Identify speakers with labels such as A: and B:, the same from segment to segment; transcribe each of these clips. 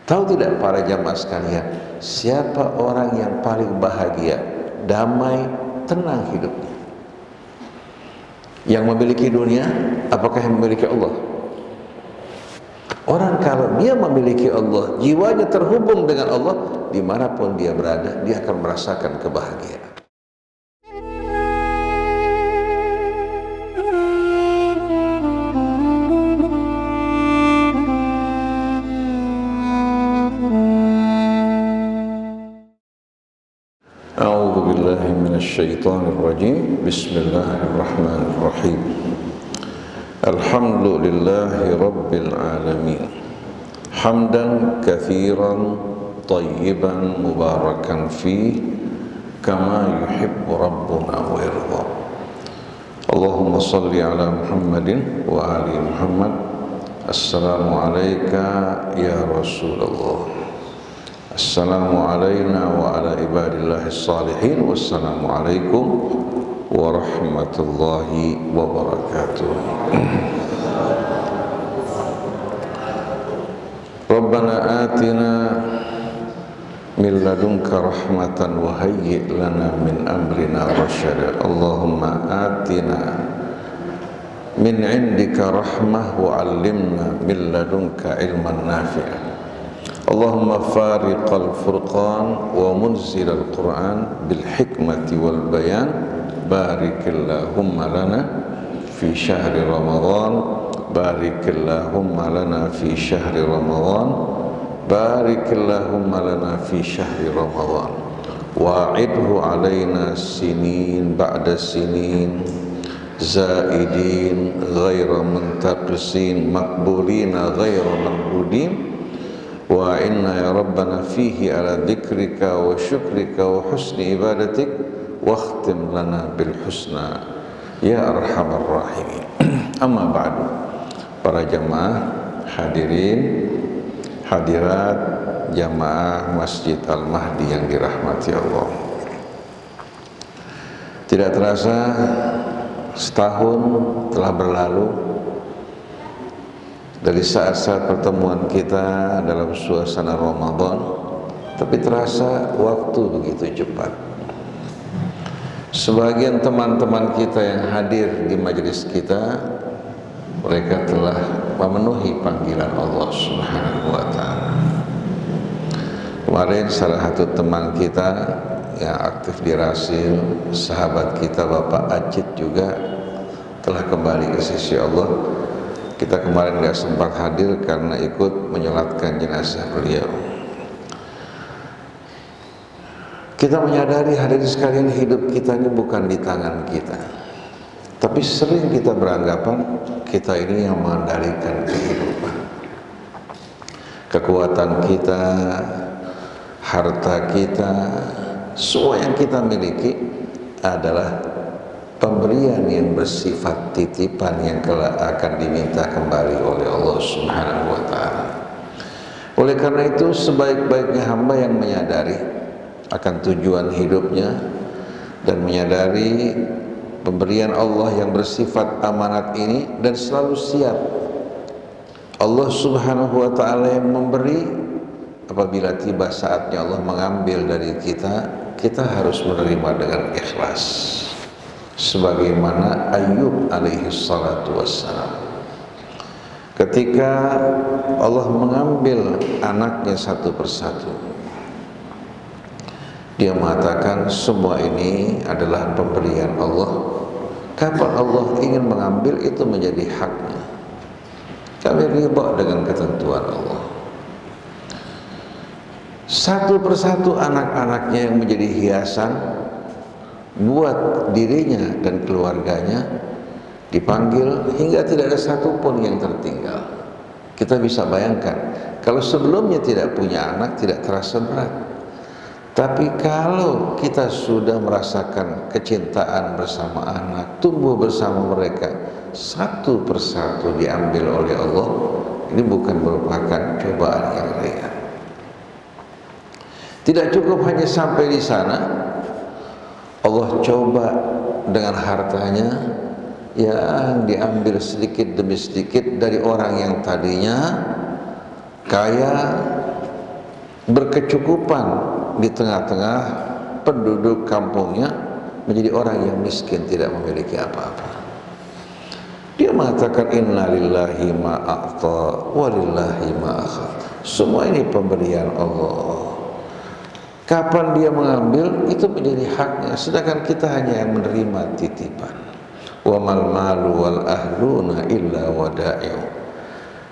A: Tahu tidak para jamaah sekalian, siapa orang yang paling bahagia, damai, tenang hidupnya? Yang memiliki dunia, apakah yang memiliki Allah? Orang kalau dia memiliki Allah, jiwanya terhubung dengan Allah, dimanapun dia berada, dia akan merasakan kebahagiaan. A'udzu billahi minasyaitonir rajim. Bismillahirrahmanirrahim. Alhamdulillahi rabbil alamin. Hamdan katsiran tayyiban mubarakan fi kama yuhibbu rabbuna wa yarda. Allahumma salli ala Muhammadin wa ali Muhammad. Assalamu alayka ya Rasulullah. Assalamu alayna wa ala ibadillahi salihin. Wassalamu alaikum warahmatullahi wabarakatuh. Rabbana atina min ladunka rahmatan wa hayyi' lana min amrina rasyada. Allahumma atina min indika rahmah wa 'allimna min ladunka ilman nafi'an. Allahumma fariqal furqan wa munzilal Qur'an bil hikmati wal bayan. Barikillahumma lana fi syahri Ramadan. Barikillahumma lana fi syahri Ramadan. Barikillahumma lana fi syahri Ramadan. Wa'idhu alaina sinin ba'da sinin, zaidin ghaira muntaqisin, makbulina ghaira mardudin. Wa inna ya Rabbana fihi ala dzikrika wa syukrika wa husni ibadatik wa khtim lana bil husna ya arhamar rahimin. Amma ba'du. Para jamaah hadirin hadirat jamaah Masjid Al-Mahdi yang dirahmati Allah, tidak terasa setahun telah berlalu dari saat-saat pertemuan kita dalam suasana Ramadan, tapi terasa waktu begitu cepat. Sebagian teman-teman kita yang hadir di majelis kita, mereka telah memenuhi panggilan Allah Subhanahu wa ta'ala. Kemarin salah satu teman kita yang aktif di Rasil, sahabat kita Bapak Acit juga telah kembali ke sisi Allah. Kita kemarin gak sempat hadir karena ikut menyolatkan jenazah beliau. Kita menyadari hadirin sekalian, hidup kita ini bukan di tangan kita, tapi sering kita beranggapan kita ini yang mengendalikan kehidupan. Kekuatan kita, harta kita, semua yang kita miliki adalah pemberian yang bersifat titipan yang kelak akan diminta kembali oleh Allah Subhanahu wa ta'ala. Oleh karena itu, sebaik-baiknya hamba yang menyadari akan tujuan hidupnya dan menyadari pemberian Allah yang bersifat amanat ini dan selalu siap Allah Subhanahu wa ta'ala yang memberi. Apabila tiba saatnya Allah mengambil dari kita, kita harus menerima dengan ikhlas, sebagaimana Ayub alaihi salatu wassalam. Ketika Allah mengambil anaknya satu persatu, dia mengatakan semua ini adalah pemberian Allah. Kapan Allah ingin mengambil, itu menjadi haknya. Kami ridha dengan ketentuan Allah. Satu persatu anak-anaknya yang menjadi hiasan buat dirinya dan keluarganya dipanggil hingga tidak ada satupun yang tertinggal. Kita bisa bayangkan, kalau sebelumnya tidak punya anak tidak terasa berat, tapi kalau kita sudah merasakan kecintaan bersama anak, tumbuh bersama mereka, satu persatu diambil oleh Allah, ini bukan merupakan cobaan yang ringan. Tidak cukup hanya sampai di sana, Allah coba dengan hartanya yang diambil sedikit demi sedikit dari orang yang tadinya kaya, berkecukupan di tengah-tengah penduduk kampungnya, menjadi orang yang miskin, tidak memiliki apa-apa. Dia mengatakan inna lillahi ma a'ta wa lillahi ma akhad. Semua ini pemberian Allah. Kapan dia mengambil, itu menjadi haknya, sedangkan kita hanya yang menerima titipan. Wa mal malu wal ahluna illa wada'i'u.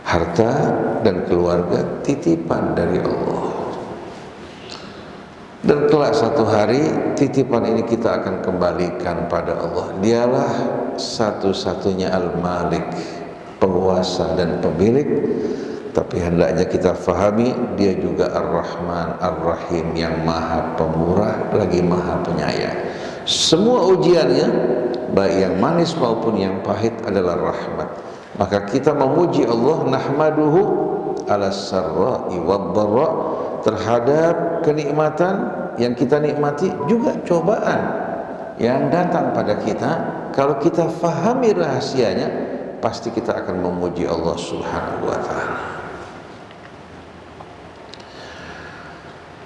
A: Harta dan keluarga titipan dari Allah. Dan kelak satu hari titipan ini kita akan kembalikan pada Allah. Dialah satu-satunya Al-Malik, penguasa dan pemilik. Tapi hendaknya kita fahami, dia juga Ar-Rahman, Ar-Rahim, yang maha pemurah lagi maha penyayang. Semua ujiannya, baik yang manis maupun yang pahit, adalah rahmat. Maka kita memuji Allah, nahmaduhu ala sarra'i wad-dharra, terhadap kenikmatan yang kita nikmati, juga cobaan yang datang pada kita. Kalau kita fahami rahasianya, pasti kita akan memuji Allah Subhanahu wa ta'ala.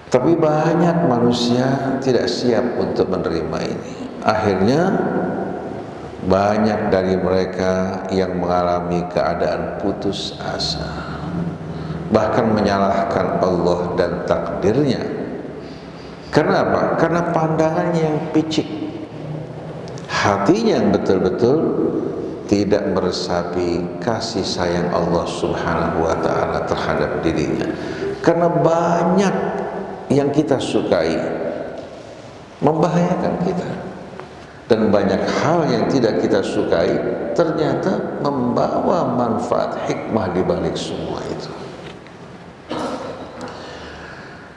A: Tapi banyak manusia tidak siap untuk menerima ini. Akhirnya banyak dari mereka yang mengalami keadaan putus asa, bahkan menyalahkan Allah dan takdirnya. Karena apa? Karena pandangannya yang picik, hatinya yang betul-betul tidak meresapi kasih sayang Allah Subhanahu wa ta'ala terhadap dirinya. Karena banyak yang kita sukai membahayakan kita, dan banyak hal yang tidak kita sukai ternyata membawa manfaat, hikmah di balik semua itu.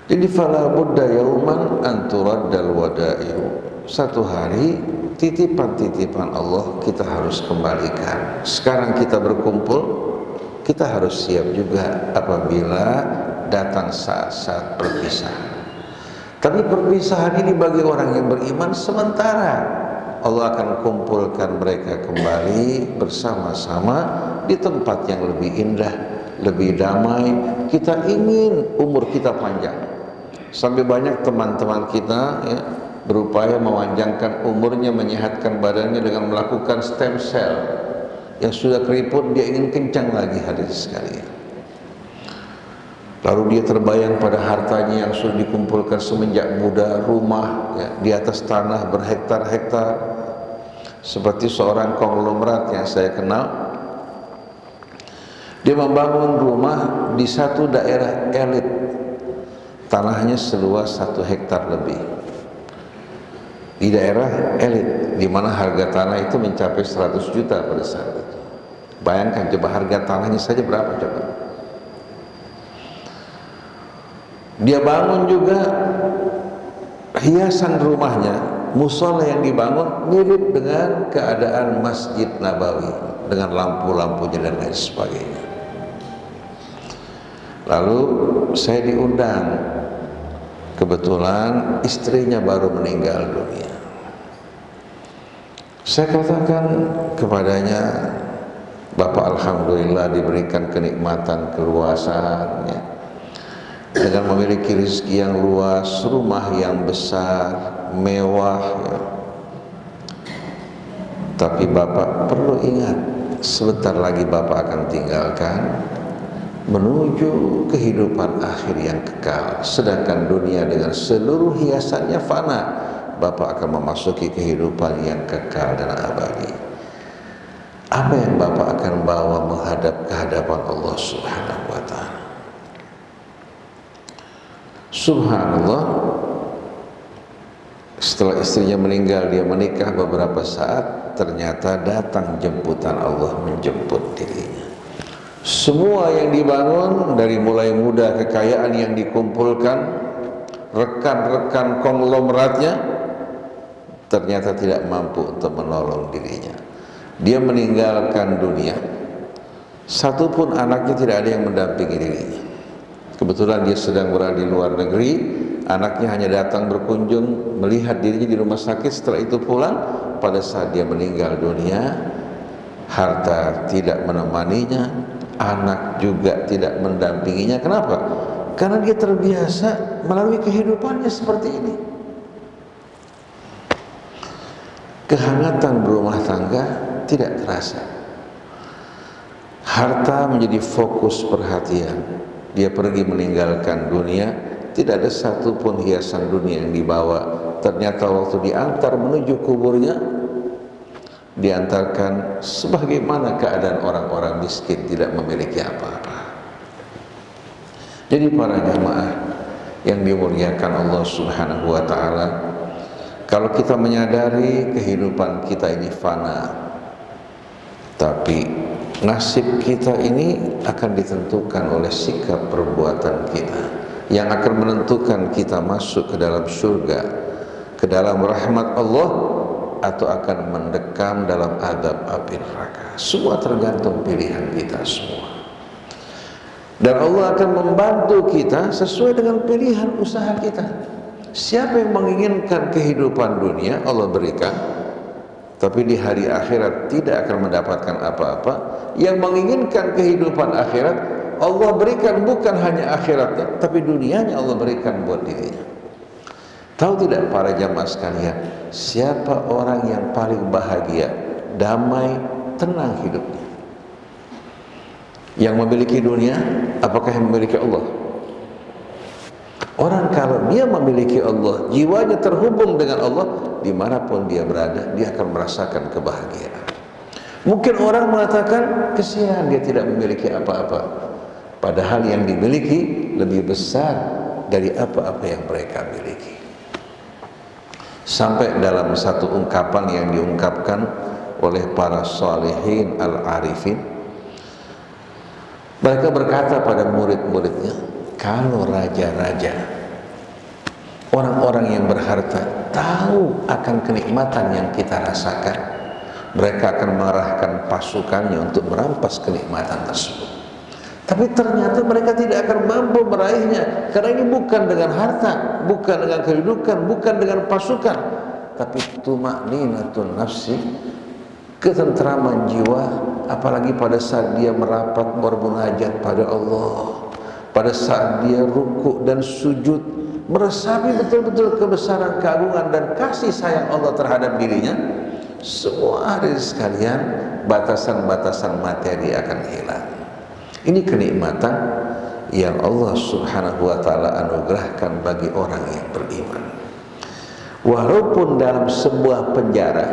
A: Jadi fala budda yauman an turaddal wada'i'u. Satu hari titipan-titipan Allah kita harus kembalikan. Sekarang kita berkumpul, kita harus siap juga apabila datang saat-saat perpisahan. Tapi perpisahan ini bagi orang yang beriman sementara. Allah akan kumpulkan mereka kembali bersama-sama di tempat yang lebih indah, lebih damai. Kita ingin umur kita panjang. Sampai banyak teman-teman kita ya, berupaya memanjangkan umurnya, menyehatkan badannya dengan melakukan stem cell. Yang sudah keriput dia ingin kencang lagi, hadirin sekalian. Lalu dia terbayang pada hartanya yang sudah dikumpulkan semenjak muda, rumah ya, di atas tanah berhektar-hektar. Seperti seorang konglomerat yang saya kenal, dia membangun rumah di satu daerah elit, tanahnya seluas 1 hektar lebih, di daerah elit, di mana harga tanah itu mencapai 100 juta pada saat itu. Bayangkan coba harga tanahnya saja berapa coba. Dia bangun juga hiasan rumahnya, musola yang dibangun mirip dengan keadaan Masjid Nabawi, dengan lampu-lampunya dan lain sebagainya. Lalu saya diundang, kebetulan istrinya baru meninggal dunia. Saya katakan kepadanya, Bapak alhamdulillah diberikan kenikmatan keluasan ya, dengan memiliki rezeki yang luas, rumah yang besar, mewah ya. Tapi Bapak perlu ingat, sebentar lagi Bapak akan tinggalkan menuju kehidupan akhir yang kekal. Sedangkan dunia dengan seluruh hiasannya fana. Bapak akan memasuki kehidupan yang kekal dan abadi. Apa yang Bapak akan bawa menghadap kehadapan Allah Subhanahu wa ta'ala? Subhanallah, setelah istrinya meninggal, dia menikah beberapa saat, ternyata datang jemputan Allah menjemput dirinya. Semua yang dibangun dari mulai muda, kekayaan yang dikumpulkan, rekan-rekan konglomeratnya, ternyata tidak mampu untuk menolong dirinya. Dia meninggalkan dunia, satupun anaknya tidak ada yang mendampingi dirinya. Kebetulan dia sedang berada di luar negeri, anaknya hanya datang berkunjung, melihat dirinya di rumah sakit, setelah itu pulang. Pada saat dia meninggal dunia, harta tidak menemaninya, anak juga tidak mendampinginya. Kenapa? Karena dia terbiasa melalui kehidupannya seperti ini. Kehangatan berumah tangga tidak terasa. Harta menjadi fokus perhatian. Dia pergi meninggalkan dunia, tidak ada satupun hiasan dunia yang dibawa. Ternyata waktu diantar menuju kuburnya, diantarkan sebagaimana keadaan orang-orang miskin, tidak memiliki apa-apa. Jadi para jamaah yang dimuliakan Allah Subhanahu wa ta'ala, kalau kita menyadari kehidupan kita ini fana, tapi nasib kita ini akan ditentukan oleh sikap perbuatan kita, yang akan menentukan kita masuk ke dalam surga, ke dalam rahmat Allah, atau akan mendekam dalam azab api neraka. Semua tergantung pilihan kita semua. Dan Allah akan membantu kita sesuai dengan pilihan usaha kita. Siapa yang menginginkan kehidupan dunia, Allah berikan, tapi di hari akhirat tidak akan mendapatkan apa-apa. Yang menginginkan kehidupan akhirat, Allah berikan bukan hanya akhiratnya, tapi dunianya Allah berikan buat dirinya. Tahu tidak para jamaah sekalian, siapa orang yang paling bahagia, damai, tenang hidupnya? Yang memiliki dunia, apakah yang memiliki Allah? Orang kalau dia memiliki Allah, jiwanya terhubung dengan Allah, dimanapun dia berada, dia akan merasakan kebahagiaan. Mungkin orang mengatakan, kesian dia tidak memiliki apa-apa, padahal yang dimiliki lebih besar dari apa-apa yang mereka miliki. Sampai dalam satu ungkapan yang diungkapkan oleh para salihin al-arifin, mereka berkata pada murid-muridnya, kalau raja-raja, orang-orang yang berharta tahu akan kenikmatan yang kita rasakan, mereka akan mengarahkan pasukannya untuk merampas kenikmatan tersebut. Tapi ternyata mereka tidak akan mampu meraihnya, karena ini bukan dengan harta, bukan dengan kedudukan, bukan dengan pasukan, tapi tuma'ninatun nafsi, ketentraman jiwa, apalagi pada saat dia merapat bermunajat pada Allah, pada saat dia rukuk dan sujud, meresapi betul-betul kebesaran, keagungan dan kasih sayang Allah terhadap dirinya. Semua hari sekalian, batasan-batasan materi akan hilang. Ini kenikmatan yang Allah Subhanahu wa ta'ala anugerahkan bagi orang yang beriman. Walaupun dalam sebuah penjara,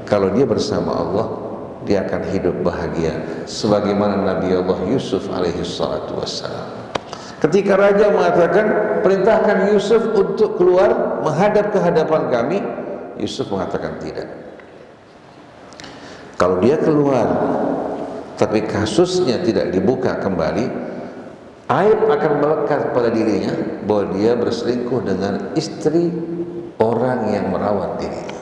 A: kalau dia bersama Allah, dia akan hidup bahagia, sebagaimana Nabi Allah Yusuf alaihi salatu wassalam. Ketika raja mengatakan, perintahkan Yusuf untuk keluar menghadap ke hadapan kami, Yusuf mengatakan tidak. Kalau dia keluar tapi kasusnya tidak dibuka kembali, aib akan melekat pada dirinya bahwa dia berselingkuh dengan istri orang yang merawat dirinya.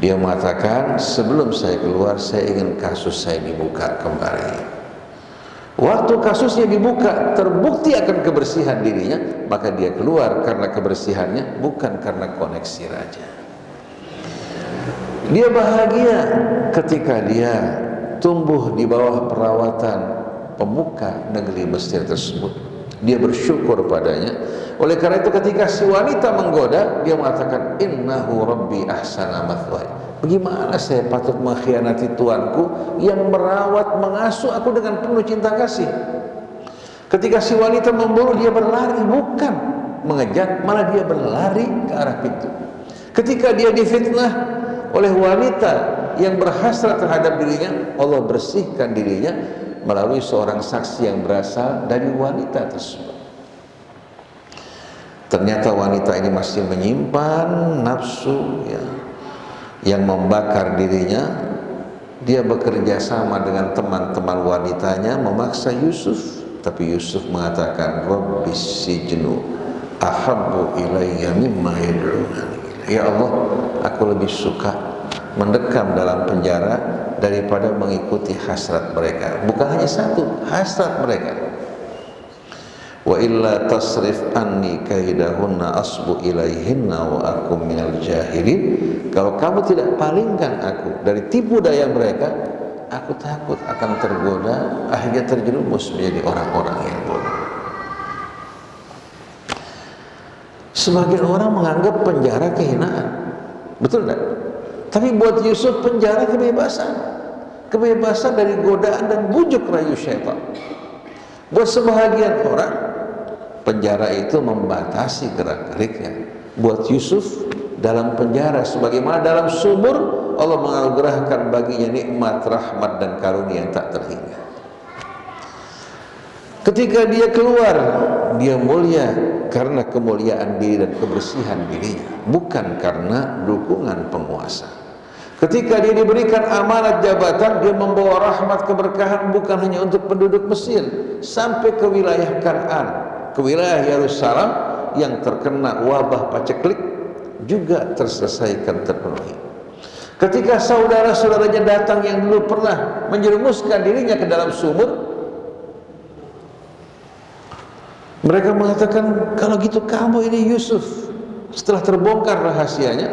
A: Dia mengatakan, sebelum saya keluar, saya ingin kasus saya dibuka kembali. Waktu kasusnya dibuka, terbukti akan kebersihan dirinya, maka dia keluar karena kebersihannya, bukan karena koneksi raja. Dia bahagia ketika dia tumbuh di bawah perawatan pemuka negeri Mesir tersebut. Dia bersyukur padanya. Oleh karena itu ketika si wanita menggoda, dia mengatakan, innahu rabbi ahsana mathwaya. Bagaimana saya patut mengkhianati Tuanku yang merawat, mengasuh aku dengan penuh cinta kasih. Ketika si wanita memburu, dia berlari, bukan mengejar, malah dia berlari ke arah pintu. Ketika dia difitnah oleh wanita yang berhasrat terhadap dirinya, Allah bersihkan dirinya melalui seorang saksi yang berasal dari wanita tersebut. Ternyata wanita ini masih menyimpan nafsu ya, yang membakar dirinya. Dia bekerja sama dengan teman-teman wanitanya memaksa Yusuf, tapi Yusuf mengatakan, Rabbis sijnu ahabbu ilayya mimma yad'unani. Ya Allah, aku lebih suka mendekam dalam penjara daripada mengikuti hasrat mereka. Bukan hanya satu, hasrat mereka. Wa illa tasrif anni kaidahunna asbu ilaihinna wa akum minal jahilin. Kalau kamu tidak palingkan aku dari tipu daya mereka, aku takut akan tergoda, akhirnya terjerumus menjadi orang-orang yang bodoh. Sebagian orang menganggap penjara kehinaan, betul tidak? Tapi buat Yusuf penjara kebebasan, kebebasan dari godaan dan bujuk rayu syaitan. Buat sebahagian orang penjara itu membatasi gerak-geriknya. Buat Yusuf dalam penjara, sebagaimana dalam sumur Allah menganugerahkan baginya nikmat, rahmat dan karunia yang tak terhingga. Ketika dia keluar, dia mulia karena kemuliaan diri dan kebersihan dirinya, bukan karena dukungan penguasa. Ketika dia diberikan amanat jabatan, dia membawa rahmat keberkahan bukan hanya untuk penduduk Mesir, sampai ke wilayah Kan'an, ke wilayah Yerusalem yang terkena wabah paceklik juga terselesaikan, terpenuhi. Ketika saudara-saudaranya datang yang dulu pernah menjerumuskan dirinya ke dalam sumur, mereka mengatakan, kalau gitu kamu ini Yusuf. Setelah terbongkar rahasianya,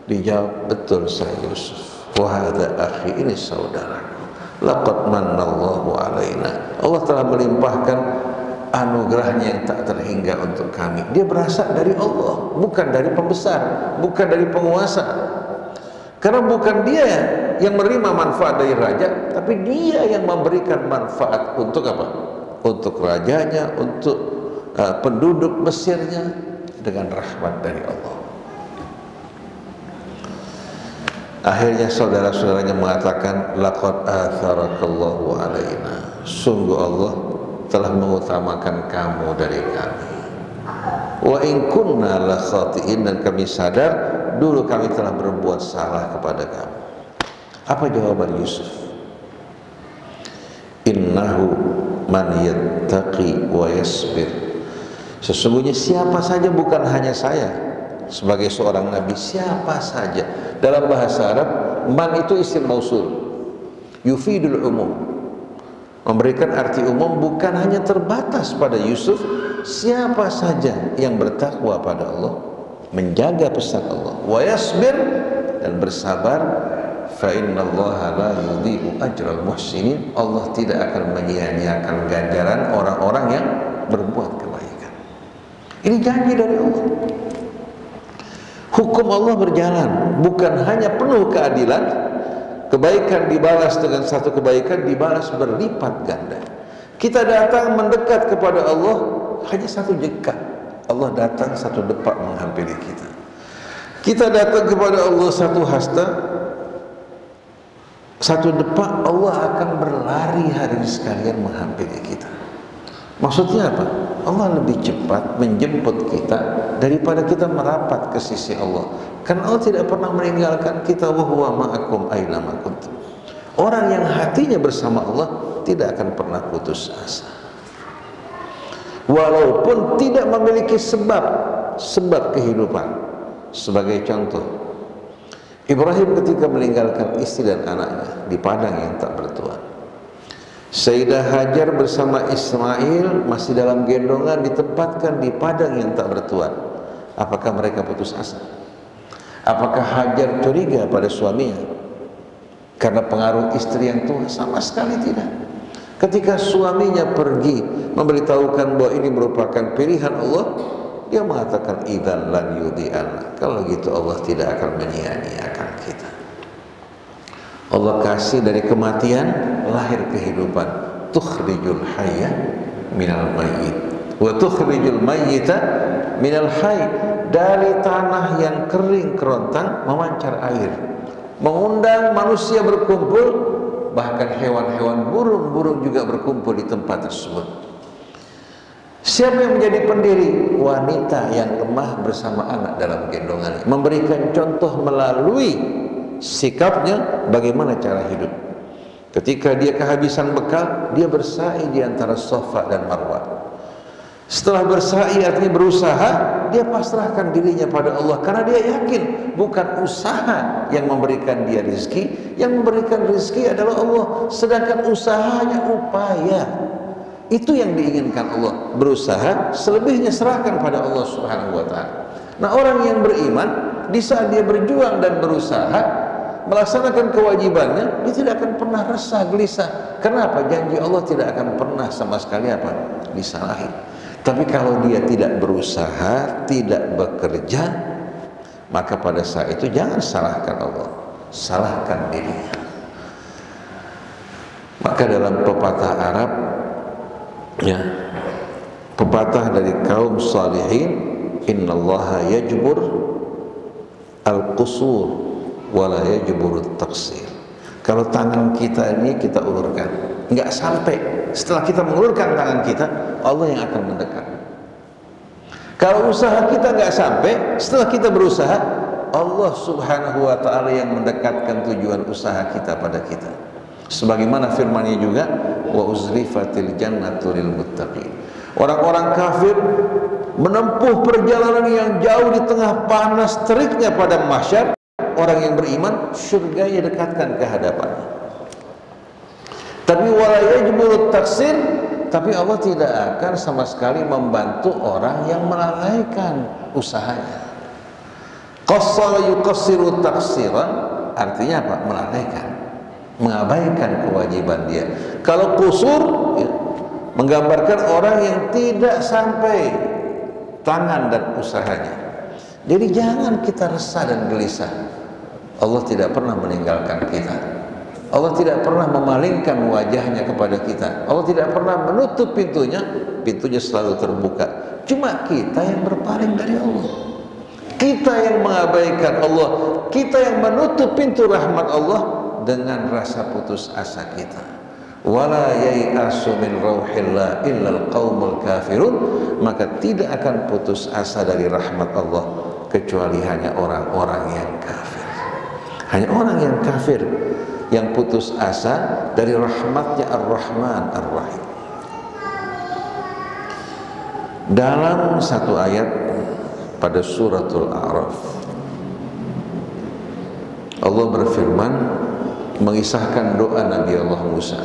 A: dijawab, betul saya Yusuf. Wa hadza akhi, ini saudaraku. Laqad mannallahu alaina. Allah telah melimpahkan anugerahnya yang tak terhingga untuk kami. Dia berasal dari Allah, bukan dari pembesar, bukan dari penguasa. Karena bukan dia yang menerima manfaat dari raja, tapi dia yang memberikan manfaat untuk apa? Untuk rajanya, untuk penduduk Mesirnya, dengan rahmat dari Allah. Akhirnya saudara-saudaranya mengatakan, laqad atharakallahu alaina. Sungguh Allah telah mengutamakan kamu dari kami. Wa in kunna la khati'in, dan kami sadar dulu kami telah berbuat salah kepada kamu. Apa jawaban Yusuf? Innahu man yattaqi wa yasbir. Sesungguhnya siapa saja, bukan hanya saya sebagai seorang nabi, siapa saja. Dalam bahasa Arab, man itu isim mausul, yufidul umum, memberikan arti umum, bukan hanya terbatas pada Yusuf. Siapa saja yang bertakwa pada Allah, menjaga pesan Allah, wa yasbir, dan bersabar, fa innallaha la yudhi'u ajral muhsinin. Allah tidak akan menyia-nyiakan ganjaran orang-orang yang berbuat kebaikan. Ini janji dari Allah. Hukum Allah berjalan, bukan hanya penuh keadilan, kebaikan dibalas dengan satu kebaikan, dibalas berlipat ganda. Kita datang mendekat kepada Allah hanya satu jengkal, Allah datang satu depak menghampiri kita. Kita datang kepada Allah satu hasta, satu depak, Allah akan berlari hadirin sekalian menghampiri kita. Maksudnya apa? Allah lebih cepat menjemput kita daripada kita merapat ke sisi Allah. Karena Allah tidak pernah meninggalkan kita, wa huwa ma'akum aina ma kuntum. Orang yang hatinya bersama Allah tidak akan pernah putus asa, walaupun tidak memiliki sebab kehidupan. Sebagai contoh, Ibrahim ketika meninggalkan istri dan anaknya di padang yang tak bertuan, Sayyidah Hajar bersama Ismail masih dalam gendongan ditempatkan di padang yang tak bertuan. Apakah mereka putus asa? Apakah Hajar curiga pada suaminya karena pengaruh istri yang tua? Sama sekali tidak. Ketika suaminya pergi memberitahukan bahwa ini merupakan pilihan Allah, dia mengatakan, idzan lan yudhi'ana. Kalau gitu Allah tidak akan menyia-nyiakan kita. Allah kasih dari kematian lahir kehidupan. Tukhrijul hayya minal mayyit wa tukhrijul mayyita minal hayy. Dari tanah yang kering kerontang memancar air, mengundang manusia berkumpul, bahkan hewan-hewan, burung-burung juga berkumpul di tempat tersebut. Siapa yang menjadi pendiri? Wanita yang lemah bersama anak dalam gendongan, memberikan contoh melalui sikapnya bagaimana cara hidup. Ketika dia kehabisan bekal, dia bersa'i di antara Safa dan Marwah. Setelah bersa'i artinya berusaha, dia pasrahkan dirinya pada Allah karena dia yakin bukan usaha yang memberikan dia rezeki, yang memberikan rezeki adalah Allah, sedangkan usahanya upaya. Itu yang diinginkan Allah, berusaha, selebihnya serahkan pada Allah Subhanahu wa ta'ala. Nah, orang yang beriman di saat dia berjuang dan berusaha melaksanakan kewajibannya, dia tidak akan pernah resah gelisah. Kenapa? Janji Allah tidak akan pernah sama sekali apa? Disalahi. Tapi kalau dia tidak berusaha, tidak bekerja, maka pada saat itu jangan salahkan Allah, salahkan dirinya. Maka dalam pepatah Arab, ya, pepatah dari kaum salihin, innallaha yajbur al-qusur wala yajbur at-taqsir. Kalau tangan kita ini kita ulurkan, nggak sampai, setelah kita mengulurkan tangan kita, Allah yang akan mendekat. Kalau usaha kita nggak sampai, setelah kita berusaha, Allah subhanahu wa ta'ala yang mendekatkan tujuan usaha kita pada kita. Sebagaimana firman-Nya juga, wa uzrifatil jannatu lil muttaqin. Orang-orang kafir menempuh perjalanan yang jauh di tengah panas teriknya pada mahsyar. Orang yang beriman, surganya dekatkan ke hadapannya. Tapi wala yajburut taksir, tapi Allah tidak akan sama sekali membantu orang yang melalaikan usahanya. Qassara yuqassiru taksiran, artinya apa? Melalaikan, mengabaikan kewajiban dia. Kalau qusur, ya, menggambarkan orang yang tidak sampai tangan dan usahanya. Jadi jangan kita resah dan gelisah. Allah tidak pernah meninggalkan kita. Allah tidak pernah memalingkan wajahnya kepada kita. Allah tidak pernah menutup pintunya. Pintunya selalu terbuka. Cuma kita yang berpaling dari Allah. Kita yang mengabaikan Allah. Kita yang menutup pintu rahmat Allah dengan rasa putus asa kita. Wala yai'asu min rauhillah illal qaumul kafirun. Maka tidak akan putus asa dari rahmat Allah kecuali hanya orang-orang yang kafir. Hanya orang yang kafir yang putus asa dari rahmatnya Ar-Rahman Ar-Rahim. Dalam satu ayat pada suratul A'raf, Allah berfirman mengisahkan doa Nabi Allah Musa.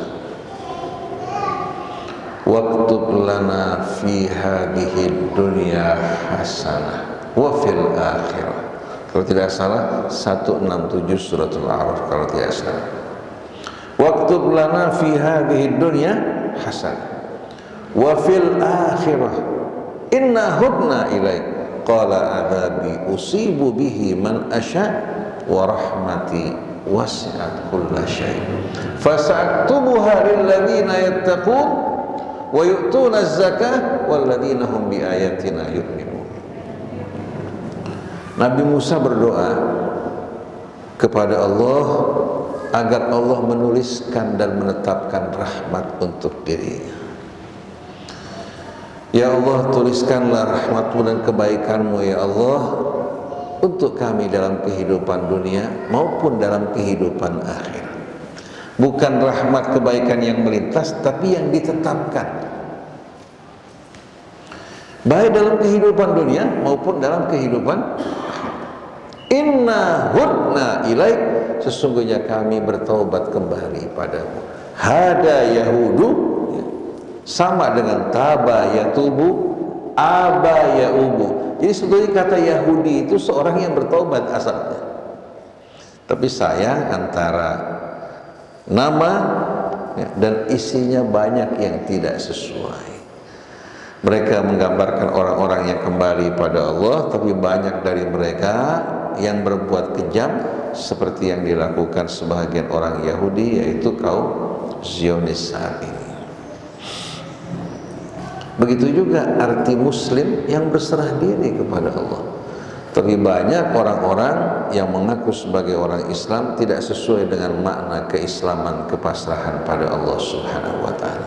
A: Waktub lana fi hadhihi dunya hasanah wa fil akhirah. Kalau tidak salah 167 suratul A'raf kalau tidak salah. Waktub lana fi hadhihi dunya hasanah wa fil akhirah inna hudna ilaik qala adzabi usibu bihi man asya wa rahmati wasi'at kulla syai' fasaktubuha lil ladzina yattaqun wa yu'tuna az-zakah wal ladzina hum bi ayatina yu'minun. Nabi Musa berdoa kepada Allah agar Allah menuliskan dan menetapkan rahmat untuk dirinya. Ya Allah, tuliskanlah rahmat-Mu dan kebaikan-Mu ya Allah untuk kami dalam kehidupan dunia maupun dalam kehidupan akhirat. Bukan rahmat kebaikan yang melintas, tapi yang ditetapkan, baik dalam kehidupan dunia maupun dalam kehidupan. Inna hudna ilaik, sesungguhnya kami bertaubat kembali padamu. Hada yahudu, sama dengan taba yatubu, aba yaubu. Jadi sebetulnya kata Yahudi itu seorang yang bertaubat asalnya. Tapi sayang antara nama dan isinya banyak yang tidak sesuai. Mereka menggambarkan orang-orang yang kembali pada Allah, tapi banyak dari mereka yang berbuat kejam seperti yang dilakukan sebagian orang Yahudi, yaitu kaum Zionis saat ini. Begitu juga arti muslim yang berserah diri kepada Allah. Tapi banyak orang-orang yang mengaku sebagai orang Islam tidak sesuai dengan makna keislaman, kepasrahan pada Allah Subhanahu wa ta'ala.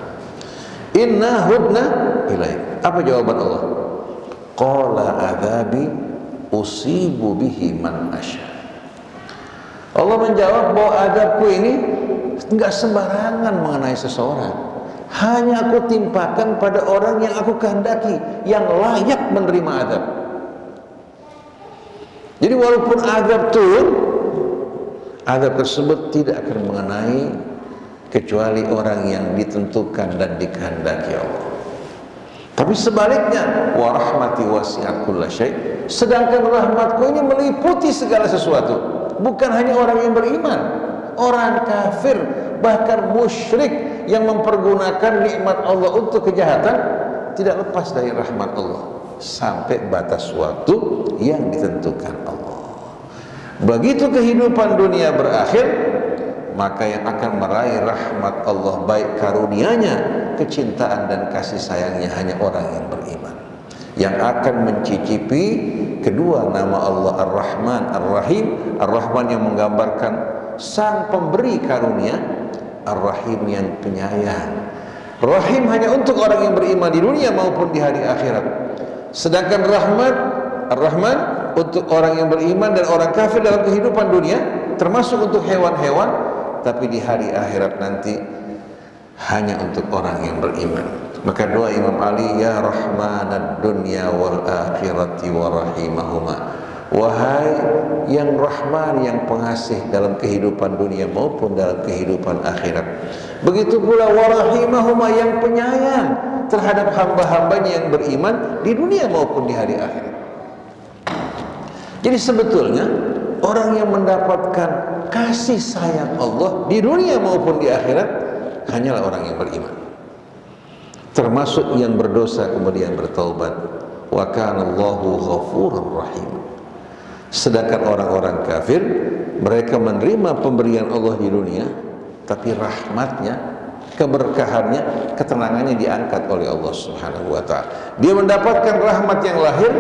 A: Inna hudna ilaik. Apa jawaban Allah? Qala adzabi usibu bihi man asya. Allah menjawab bahwa adabku ini enggak sembarangan mengenai seseorang. Hanya aku timpakan pada orang yang aku kehendaki, yang layak menerima adab. Jadi walaupun adab turun, adab tersebut tidak akan mengenai kecuali orang yang ditentukan dan dikehendaki Allah. Tapi sebaliknya, wa rahmati wasi'at kulla syai', sedangkan rahmatku ini meliputi segala sesuatu. Bukan hanya orang yang beriman, orang kafir, bahkan musyrik yang mempergunakan nikmat Allah untuk kejahatan, tidak lepas dari rahmat Allah sampai batas waktu yang ditentukan Allah. Begitu kehidupan dunia berakhir, maka yang akan meraih rahmat Allah, baik karunia-Nya, kecintaan dan kasih sayangnya, hanya orang yang beriman, yang akan mencicipi kedua nama Allah, Ar-Rahman, Ar-Rahim. Ar-Rahman yang menggambarkan sang pemberi karunia, Ar-Rahim yang penyayang. Rahim hanya untuk orang yang beriman di dunia maupun di hari akhirat. Sedangkan rahmat, Ar-Rahman, untuk orang yang beriman dan orang kafir dalam kehidupan dunia, termasuk untuk hewan-hewan, tapi di hari akhirat nanti hanya untuk orang yang beriman. Maka doa Imam Ali, ya rahmanad dunya wal akhirati wa rahimahuma, wahai yang rahman, yang pengasih dalam kehidupan dunia maupun dalam kehidupan akhirat, begitu pula wa rahimahuma, yang penyayang terhadap hamba-hambanya yang beriman di dunia maupun di hari akhirat. Jadi sebetulnya orang yang mendapatkan kasih sayang Allah di dunia maupun di akhirat hanyalah orang yang beriman, termasuk yang berdosa kemudian bertaubat. Wa kana Allahu ghafurur rahim. Sedangkan orang-orang kafir, mereka menerima pemberian Allah di dunia, tapi rahmatnya, keberkahannya, ketenangannya diangkat oleh Allah Subhanahu wa ta'ala. Dia mendapatkan rahmat yang lahir,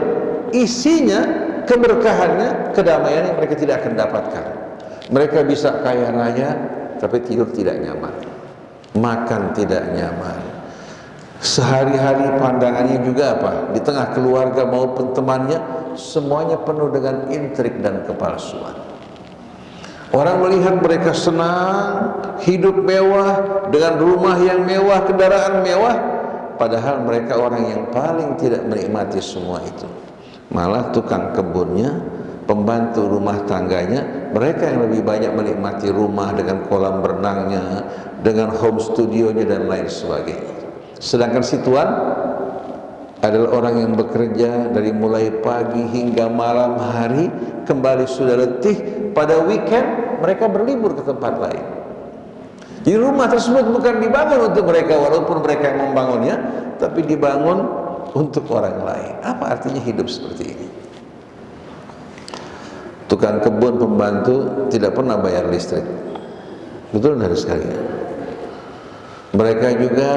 A: isinya, keberkahannya, kedamaian yang mereka tidak akan dapatkan. Mereka bisa kaya raya, tapi tidur tidak nyaman, makan tidak nyaman. Sehari-hari pandangannya juga apa? Di tengah keluarga maupun temannya, semuanya penuh dengan intrik dan kepalsuan. Orang melihat mereka senang, hidup mewah, dengan rumah yang mewah, kendaraan mewah, padahal mereka orang yang paling tidak menikmati semua itu. Malah tukang kebunnya, pembantu rumah tangganya, mereka yang lebih banyak menikmati rumah dengan kolam berenangnya, dengan home studionya dan lain sebagainya. Sedangkan si tuan adalah orang yang bekerja dari mulai pagi hingga malam hari, kembali sudah letih. Pada weekend mereka berlibur ke tempat lain. Jadi rumah tersebut bukan dibangun untuk mereka, walaupun mereka yang membangunnya, tapi dibangun untuk orang lain. Apa artinya hidup seperti ini? Tukang kebun, pembantu tidak pernah bayar listrik. Betul dari sekalian. Mereka juga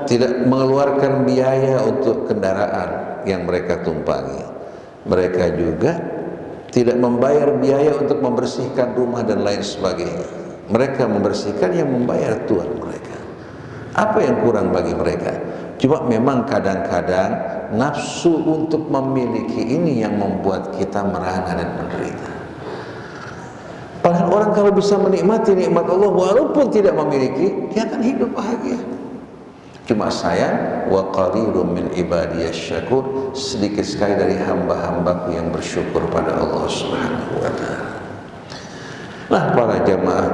A: tidak mengeluarkan biaya untuk kendaraan yang mereka tumpangi. Mereka juga tidak membayar biaya untuk membersihkan rumah dan lain sebagainya. Mereka membersihkan, yang membayar Tuhan mereka. Apa yang kurang bagi mereka? Cuma memang kadang-kadang nafsu untuk memiliki ini yang membuat kita merana dan menderita. Padahal orang kalau bisa menikmati nikmat Allah walaupun tidak memiliki, dia akan hidup bahagia. Cuma sayang, wa qalilun min ibadiyasy syakur, sedikit sekali dari hamba-hambaku yang bersyukur pada Allah Subhanahu wa ta'ala. Nah, para jamaah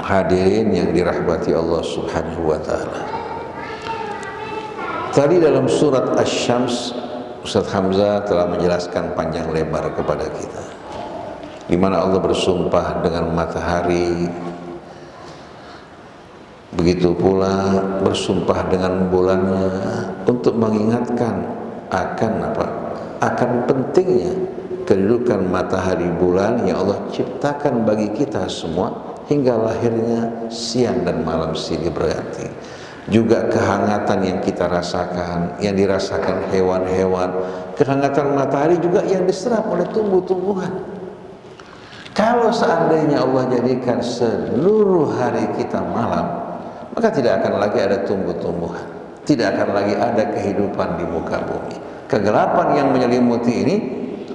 A: hadirin yang dirahmati Allah Subhanahu wa ta'ala, tadi dalam surat Asy-Syams, Ustaz Hamzah telah menjelaskan panjang lebar kepada kita, di mana Allah bersumpah dengan matahari, begitu pula bersumpah dengan bulannya, untuk mengingatkan akan apa? Akan pentingnya kedudukan matahari bulan yang Allah ciptakan bagi kita semua, hingga lahirnya siang dan malam silih berganti. Juga kehangatan yang kita rasakan, yang dirasakan hewan-hewan, kehangatan matahari juga yang diserap oleh tumbuh-tumbuhan. Kalau seandainya Allah jadikan seluruh hari kita malam, maka tidak akan lagi ada tumbuh-tumbuhan, tidak akan lagi ada kehidupan di muka bumi. Kegelapan yang menyelimuti ini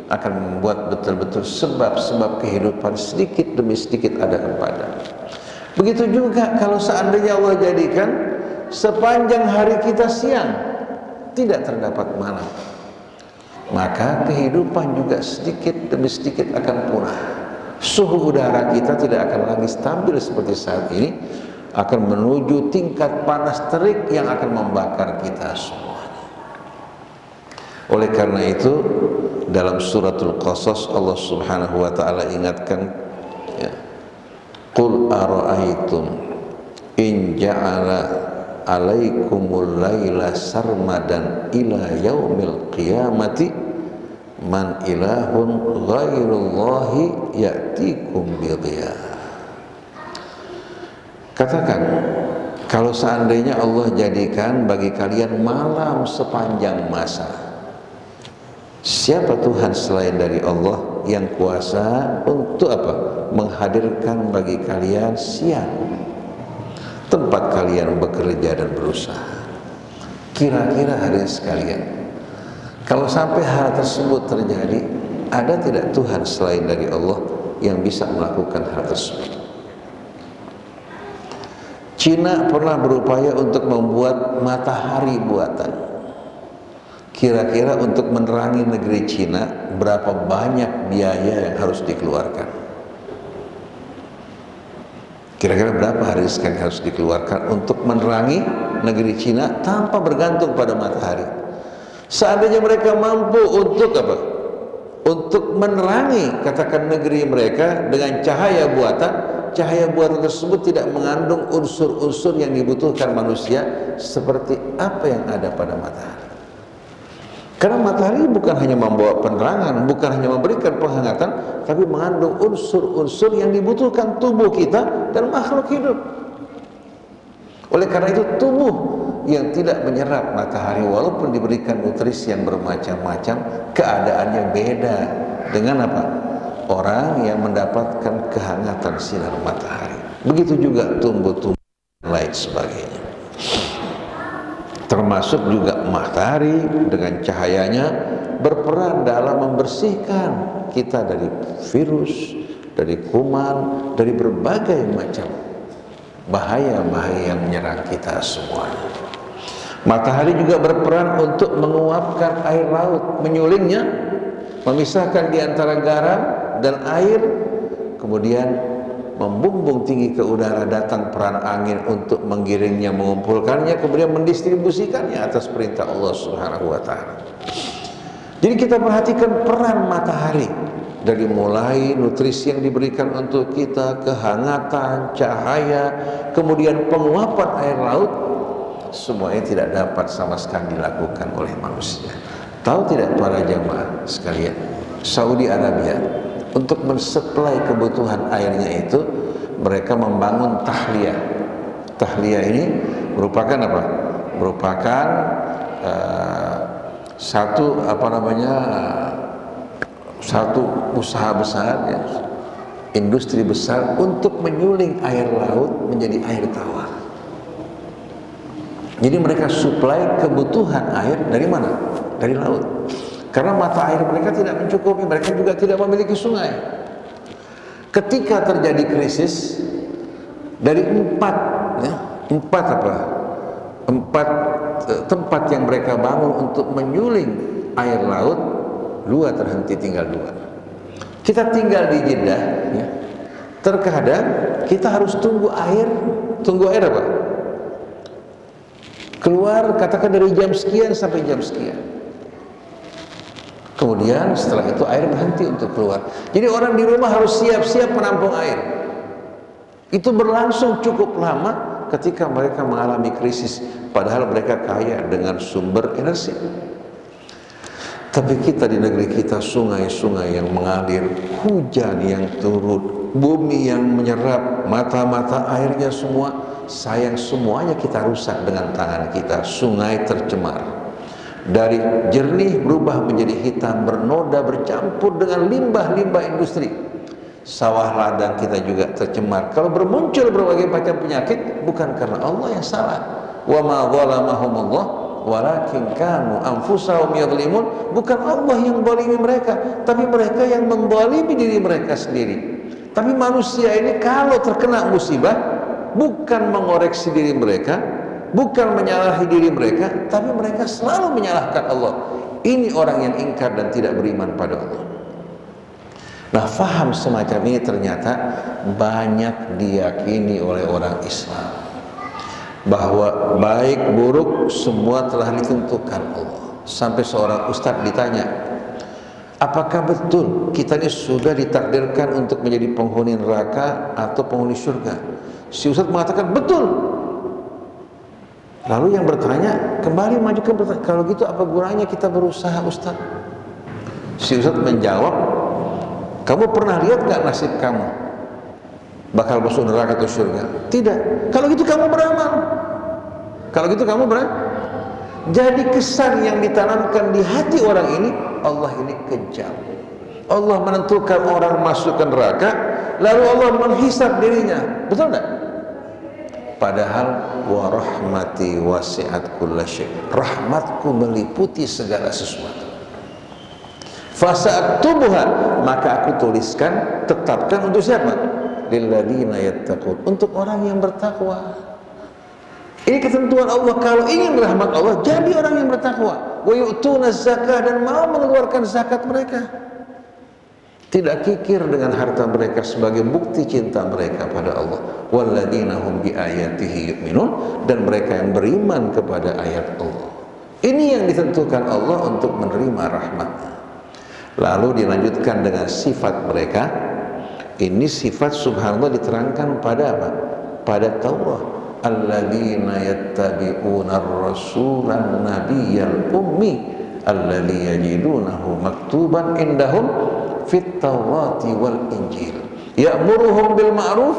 A: akan membuat betul-betul sebab-sebab kehidupan sedikit demi sedikit ada kepada. Begitu juga kalau seandainya Allah jadikan sepanjang hari kita siang, tidak terdapat malam, maka kehidupan juga sedikit demi sedikit akan punah. Suhu udara kita tidak akan lagi stabil seperti saat ini, akan menuju tingkat panas terik yang akan membakar kita semuanya. Oleh karena itu, dalam suratul Qasas Allah Subhanahu wa ta'ala ingatkan, ya, qul ara'aitum in ja'ala alaikumul laila sarmadan ila yaumil qiyamati man ilahun ghairullahi ya'tikum bidhiya. Katakan, kalau seandainya Allah jadikan bagi kalian malam sepanjang masa, siapa Tuhan selain dari Allah yang kuasa untuk apa? Menghadirkan bagi kalian siang, tempat kalian bekerja dan berusaha. Kira-kira hadirin sekalian, kalau sampai hal tersebut terjadi, ada tidak Tuhan selain dari Allah yang bisa melakukan hal tersebut? Cina pernah berupaya untuk membuat matahari buatan. Kira-kira untuk menerangi negeri Cina, berapa banyak biaya yang harus dikeluarkan? Kira-kira berapa hari sekali harus dikeluarkan untuk menerangi negeri Cina tanpa bergantung pada matahari? Seandainya mereka mampu untuk apa? Untuk menerangi, katakan, negeri mereka dengan cahaya buatan, cahaya buatan tersebut tidak mengandung unsur-unsur yang dibutuhkan manusia seperti apa yang ada pada matahari. Karena matahari bukan hanya membawa penerangan, bukan hanya memberikan penghangatan, tapi mengandung unsur-unsur yang dibutuhkan tubuh kita dan makhluk hidup. Oleh karena itu, tubuh yang tidak menyerap matahari walaupun diberikan nutrisi yang bermacam-macam, keadaannya beda dengan apa? Orang yang mendapatkan kehangatan sinar matahari. Begitu juga tumbuh-tumbuhan lain sebagainya. Termasuk juga matahari dengan cahayanya berperan dalam membersihkan kita dari virus, dari kuman, dari berbagai macam bahaya-bahaya yang menyerang kita semuanya. Matahari juga berperan untuk menguapkan air laut, menyulingnya, memisahkan di antara garam dan air, kemudian membumbung tinggi ke udara, datang peran angin untuk menggiringnya, mengumpulkannya, kemudian mendistribusikannya atas perintah Allah Subhanahu wa Ta'ala. Jadi kita perhatikan peran matahari, dari mulai nutrisi yang diberikan untuk kita, kehangatan, cahaya, kemudian penguapan air laut, semuanya tidak dapat sama sekali dilakukan oleh manusia. Tahu tidak para jamaah sekalian, Saudi Arabia untuk mensuplai kebutuhan airnya itu, mereka membangun tahliyah. Tahliyah ini merupakan apa? Merupakan satu usaha besar, ya, industri besar untuk menyuling air laut menjadi air tawar. Jadi mereka suplai kebutuhan air dari mana? Dari laut. Karena mata air mereka tidak mencukupi, mereka juga tidak memiliki sungai. Ketika terjadi krisis, dari empat tempat yang mereka bangun untuk menyuling air laut, 2 terhenti, tinggal 2. Kita tinggal di Jeddah, ya. Terkadang kita harus tunggu air apa? Keluar, katakan dari jam sekian sampai jam sekian. Kemudian setelah itu air berhenti untuk keluar. Jadi orang di rumah harus siap-siap menampung air. Itu berlangsung cukup lama ketika mereka mengalami krisis, padahal mereka kaya dengan sumber energi. Tapi kita di negeri kita, sungai-sungai yang mengalir, hujan yang turun, bumi yang menyerap mata-mata airnya semua, sayang semuanya kita rusak dengan tangan kita. Sungai tercemar, dari jernih berubah menjadi hitam, bernoda, bercampur dengan limbah-limbah industri. Sawah ladang kita juga tercemar. Kalau bermuncul berbagai macam penyakit, bukan karena Allah yang salah. Wa ma zalamahumullah walakin kanu anfusahum yadhlimun. Bukan Allah yang zalimi mereka, tapi mereka yang menzalimi diri mereka sendiri. Tapi manusia ini kalau terkena musibah, bukan mengoreksi diri mereka, bukan menyalahi diri mereka, tapi mereka selalu menyalahkan Allah. Ini orang yang ingkar dan tidak beriman pada Allah. Nah, faham semacam ini ternyata banyak diyakini oleh orang Islam, bahwa baik buruk semua telah ditentukan Allah. Sampai seorang ustadz ditanya, apakah betul kita ini sudah ditakdirkan untuk menjadi penghuni neraka atau penghuni surga? Si ustadz mengatakan betul. Lalu yang bertanya kembali maju ke bertanya, kalau gitu apa gunanya kita berusaha Ustaz? Si Ustaz menjawab, kamu pernah lihat gak nasib kamu? Bakal masuk neraka atau surga? Tidak. Kalau gitu kamu beramal. Kalau gitu kamu beramal. Jadi kesan yang ditanamkan di hati orang ini, Allah ini kejam. Allah menentukan orang masuk ke neraka, lalu Allah menghisab dirinya. Betul enggak? Padahal wa rahmati wasi'at kulla syai'. Rahmatku meliputi segala sesuatu. Fasa'aktubuha, maka aku tuliskan, tetapkan untuk siapa? Lilladzina yattaqun, untuk orang yang bertakwa. Ini ketentuan Allah. Kalau ingin rahmat Allah, jadi orang yang bertakwa. Wa yu'tuna zakah, dan mau mengeluarkan zakat mereka. Tidak kikir dengan harta mereka sebagai bukti cinta mereka pada Allah. Walladzina hum bi ayatihi yu'minun, dan mereka yang beriman kepada ayat Allah. Ini yang ditentukan Allah untuk menerima rahmatnya. Lalu dilanjutkan dengan sifat mereka. Ini sifat subhanallah diterangkan pada apa? Pada Taurat. Alladzina yattabi'una ar-rasulan nabiyyal ummi alladzi yajidunahu maktuban indahum fit Taurati wal Injil ya'muruhum bil ma'ruf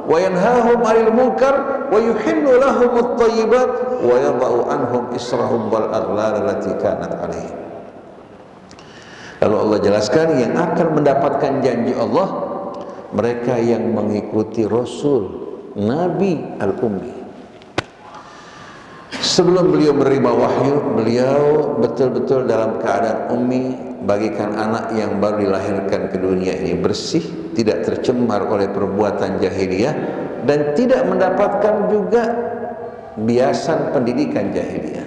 A: wa yanhahum 'anil munkar wa yuhillu lahum at-thayyibat wa yadh'u anhum israhum wal aghlal allati kanat 'alaihim. Lalu Allah jelaskan yang akan mendapatkan janji Allah mereka yang mengikuti Rasul Nabi Al-Ummi. Sebelum beliau menerima wahyu, beliau betul-betul dalam keadaan ummi, bagikan anak yang baru dilahirkan ke dunia ini bersih, tidak tercemar oleh perbuatan jahiliyah, dan tidak mendapatkan juga biasan pendidikan jahiliyah.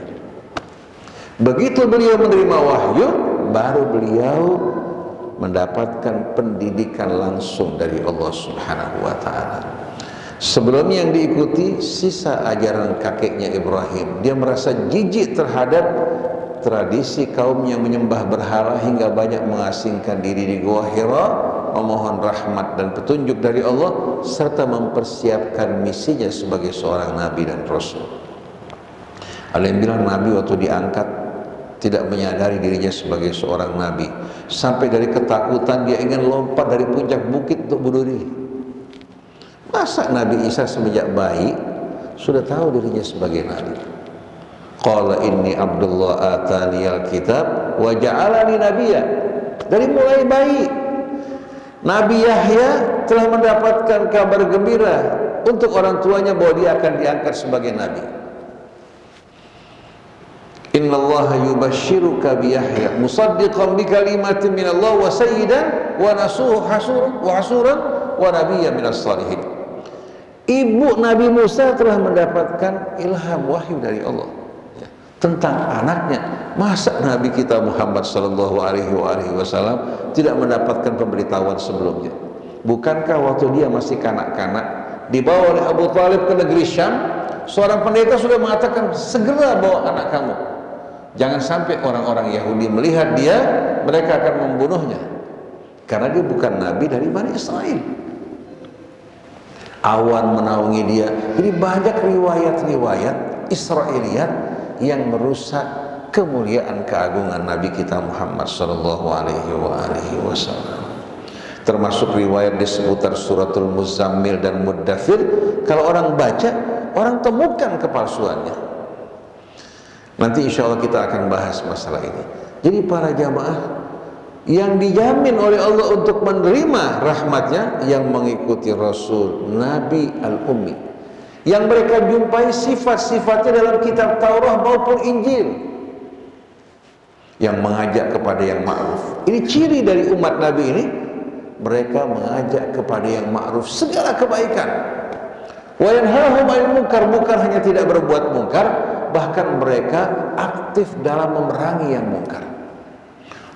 A: Begitu beliau menerima wahyu, baru beliau mendapatkan pendidikan langsung dari Allah Subhanahu wa ta'ala. Sebelumnya yang diikuti sisa ajaran kakeknya Ibrahim. Dia merasa jijik terhadap tradisi kaum yang menyembah berhala hingga banyak mengasingkan diri di Gua Hira, memohon rahmat dan petunjuk dari Allah serta mempersiapkan misinya sebagai seorang nabi dan rasul. Ada yang bilang nabi waktu diangkat tidak menyadari dirinya sebagai seorang nabi, sampai dari ketakutan dia ingin lompat dari puncak bukit untuk bunuh diri. Masa Nabi Isa semenjak bayi sudah tahu dirinya sebagai nabi? Qala inni Abdullah ataniyal kitab wa ja'alani nabiyya. Dari mulai bayi Nabi Yahya telah mendapatkan kabar gembira untuk orang tuanya bahwa dia akan diangkat sebagai nabi. Innallaha yubashshiruka bi Yahya musaddiqan bi kalimatin minallah wa sayyidan wa hasuran wa nabiyyan minas salihin. Ibu Nabi Musa telah mendapatkan ilham wahyu dari Allah tentang anaknya. Masa Nabi kita Muhammad sallallahu alaihi wasallam tidak mendapatkan pemberitahuan sebelumnya? Bukankah waktu dia masih kanak-kanak dibawa oleh Abu Thalib ke negeri Syam, seorang pendeta sudah mengatakan segera bawa anak kamu, jangan sampai orang-orang Yahudi melihat dia, mereka akan membunuhnya karena dia bukan nabi dari Bani Israel. Awan menaungi dia. Jadi banyak riwayat-riwayat Israiliyat yang merusak kemuliaan keagungan Nabi kita Muhammad sallallahu alaihi wasallam. Termasuk riwayat di seputar suratul Muzammil dan Muddathir. Kalau orang baca, orang temukan kepalsuannya. Nanti insya Allah kita akan bahas masalah ini. Jadi para jamaah yang dijamin oleh Allah untuk menerima rahmatnya yang mengikuti Rasul Nabi Al-Ummi, yang mereka jumpai sifat-sifatnya dalam kitab Taurat maupun Injil, yang mengajak kepada yang ma'ruf. Ini ciri dari umat Nabi ini, mereka mengajak kepada yang ma'ruf, segala kebaikan. Wa yanhahum 'anil munkar, bukan hanya tidak berbuat mungkar, bahkan mereka aktif dalam memerangi yang mungkar.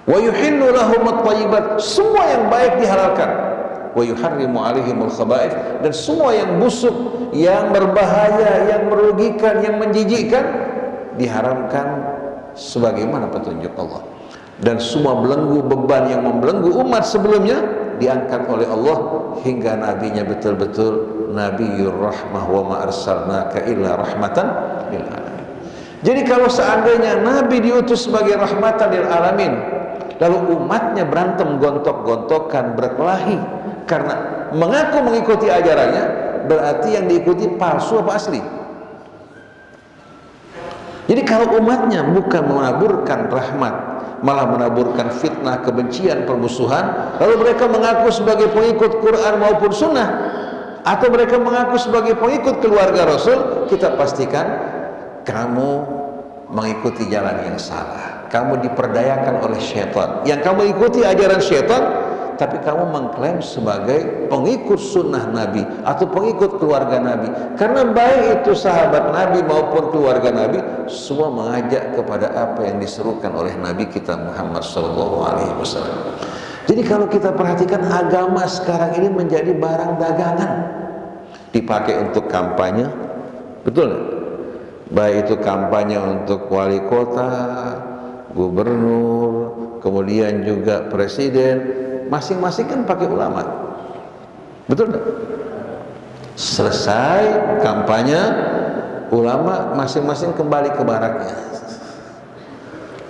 A: Wa yuhillu lahum at-thayyibat, semua yang baik dihalalkan. Wa yuharrimu 'alaihimul khaba'ith, dan semua yang busuk, yang berbahaya, yang merugikan, yang menjijikkan diharamkan sebagaimana petunjuk Allah. Dan semua belenggu beban yang membelenggu umat sebelumnya diangkat oleh Allah hingga nabinya betul-betul Nabiyyur Rahmah wa ma arsalnaka illa rahmatan lil alamin. Jadi kalau seandainya Nabi diutus sebagai rahmatan lil alamin, lalu umatnya berantem gontok-gontokan berkelahi karena mengaku mengikuti ajarannya, berarti yang diikuti palsu apa asli? Jadi kalau umatnya bukan menaburkan rahmat, malah menaburkan fitnah, kebencian, permusuhan, lalu mereka mengaku sebagai pengikut Quran maupun Sunnah, atau mereka mengaku sebagai pengikut keluarga Rasul, kita pastikan kamu mengikuti jalan yang salah. Kamu diperdayakan oleh syaitan. Yang kamu ikuti ajaran syaitan, tapi kamu mengklaim sebagai pengikut sunnah Nabi atau pengikut keluarga Nabi. Karena baik itu sahabat Nabi maupun keluarga Nabi, semua mengajak kepada apa yang diserukan oleh Nabi kita Muhammad SAW. Jadi kalau kita perhatikan, agama sekarang ini menjadi barang dagangan, dipakai untuk kampanye, betul nggak? Baik itu kampanye untuk wali kota, gubernur, kemudian juga presiden, masing-masing kan pakai ulama, betul nggak? Selesai kampanye, ulama masing-masing kembali ke baraknya,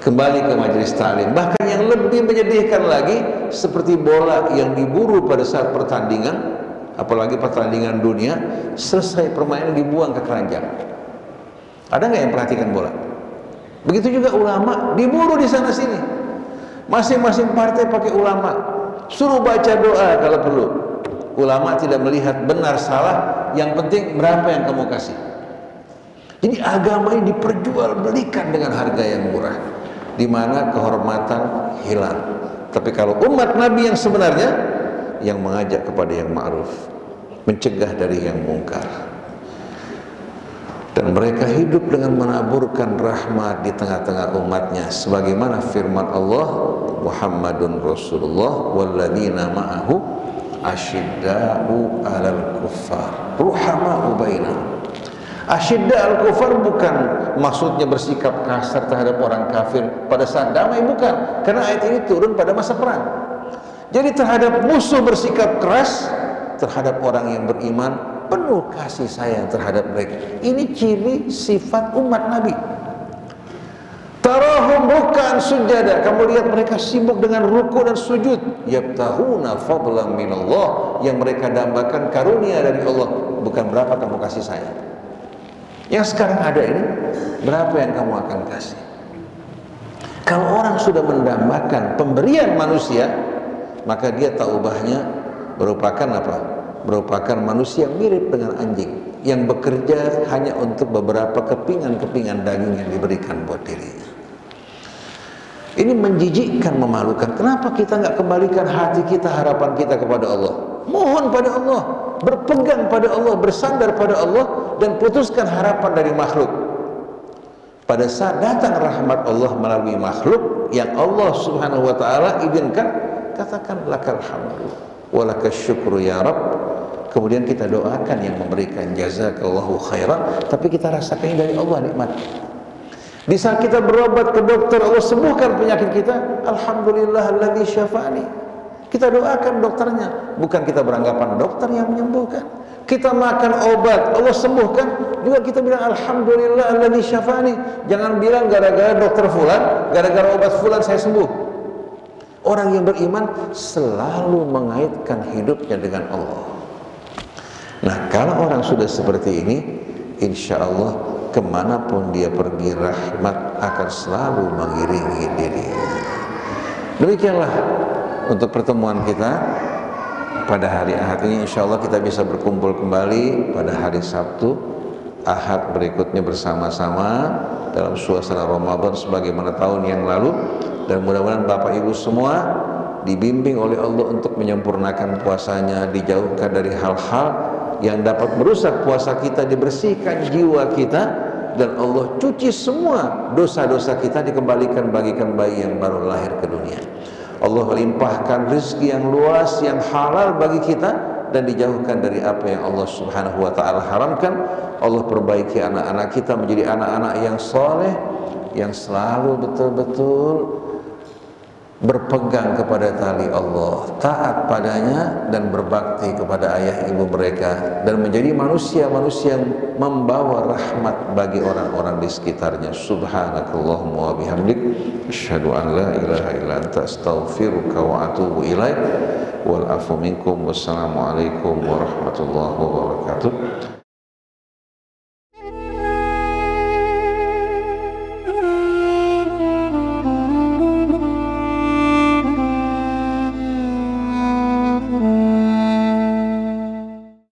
A: kembali ke majelis taklim. Bahkan yang lebih menyedihkan lagi, seperti bola yang diburu pada saat pertandingan, apalagi pertandingan dunia, selesai permainan dibuang ke keranjang. Ada nggak yang perhatikan bola? Begitu juga ulama diburu di sana sini. Masing-masing partai pakai ulama, suruh baca doa kalau perlu. Ulama tidak melihat benar salah, yang penting berapa yang kamu kasih. Jadi agama ini diperjualbelikan dengan harga yang murah, di mana kehormatan hilang. Tapi kalau umat Nabi yang sebenarnya, yang mengajak kepada yang ma'ruf, mencegah dari yang mungkar, dan mereka hidup dengan menaburkan rahmat di tengah-tengah umatnya, sebagaimana firman Allah, Muhammadun Rasulullah walladzina ma'ahu asyidda'u 'alal kuffar ruhama'u bainahum. Asyidda al-kufar bukan maksudnya bersikap kasar terhadap orang kafir pada saat damai, bukan, karena ayat ini turun pada masa perang. Jadi terhadap musuh bersikap keras, terhadap orang yang beriman penuh kasih sayang terhadap mereka. Ini ciri sifat umat Nabi. Tarahum ruk'an sujada, kamu lihat mereka sibuk dengan ruku dan sujud. Yabtahuna fadlan minallah, yang mereka dambakan karunia dari Allah, bukan berapa kamu kasih saya. Yang sekarang ada ini, berapa yang kamu akan kasih? Kalau orang sudah mendambakan pemberian manusia, maka dia taubahnya merupakan apa? Merupakan manusia mirip dengan anjing yang bekerja hanya untuk beberapa kepingan-kepingan daging yang diberikan buat dirinya. Ini menjijikkan, memalukan. Kenapa kita nggak kembalikan hati kita, harapan kita kepada Allah? Mohon pada Allah, berpegang pada Allah, bersandar pada Allah, dan putuskan harapan dari makhluk. Pada saat datang rahmat Allah melalui makhluk yang Allah Subhanahu wa ta'ala izinkan, katakan lakal hamdu walakas syukru ya Rabb. Kemudian kita doakan yang memberikan, jazakallahu khairan, tapi kita rasakan dari Allah nikmat. Di saat kita berobat ke dokter, Allah sembuhkan penyakit kita, alhamdulillahilladzi syafa'ani. Kita doakan dokternya, bukan kita beranggapan dokter yang menyembuhkan. Kita makan obat, Allah sembuhkan, juga kita bilang alhamdulillahilladzi syafa'ani. Jangan bilang gara-gara dokter fulan, gara-gara obat fulan saya sembuh. Orang yang beriman selalu mengaitkan hidupnya dengan Allah. Nah, kalau orang sudah seperti ini, insya Allah kemanapun dia pergi, rahmat akan selalu mengiringi dirinya. Demikianlah untuk pertemuan kita pada hari Ahad ini. Insya Allah kita bisa berkumpul kembali pada hari Sabtu Ahad berikutnya bersama-sama dalam suasana Ramadan sebagaimana tahun yang lalu. Dan mudah-mudahan Bapak Ibu semua dibimbing oleh Allah untuk menyempurnakan puasanya, dijauhkan dari hal-hal yang dapat merusak puasa kita, dibersihkan jiwa kita, dan Allah cuci semua dosa-dosa kita, dikembalikan bagikan bayi yang baru lahir ke dunia. Allah limpahkan rezeki yang luas, yang halal bagi kita, dan dijauhkan dari apa yang Allah Subhanahu wa ta'ala haramkan. Allah perbaiki anak-anak kita menjadi anak-anak yang soleh, yang selalu betul-betul berpegang kepada tali Allah, taat padanya dan berbakti kepada ayah ibu mereka, dan menjadi manusia-manusia yang membawa rahmat bagi orang-orang di sekitarnya. Subhanakallahumma wa bihamdik, asyhadu an la ilaha illa anta, astaghfiruka wa atubu ilaik. Wal afu minkum, wassalamualaikum warahmatullahi wabarakatuh.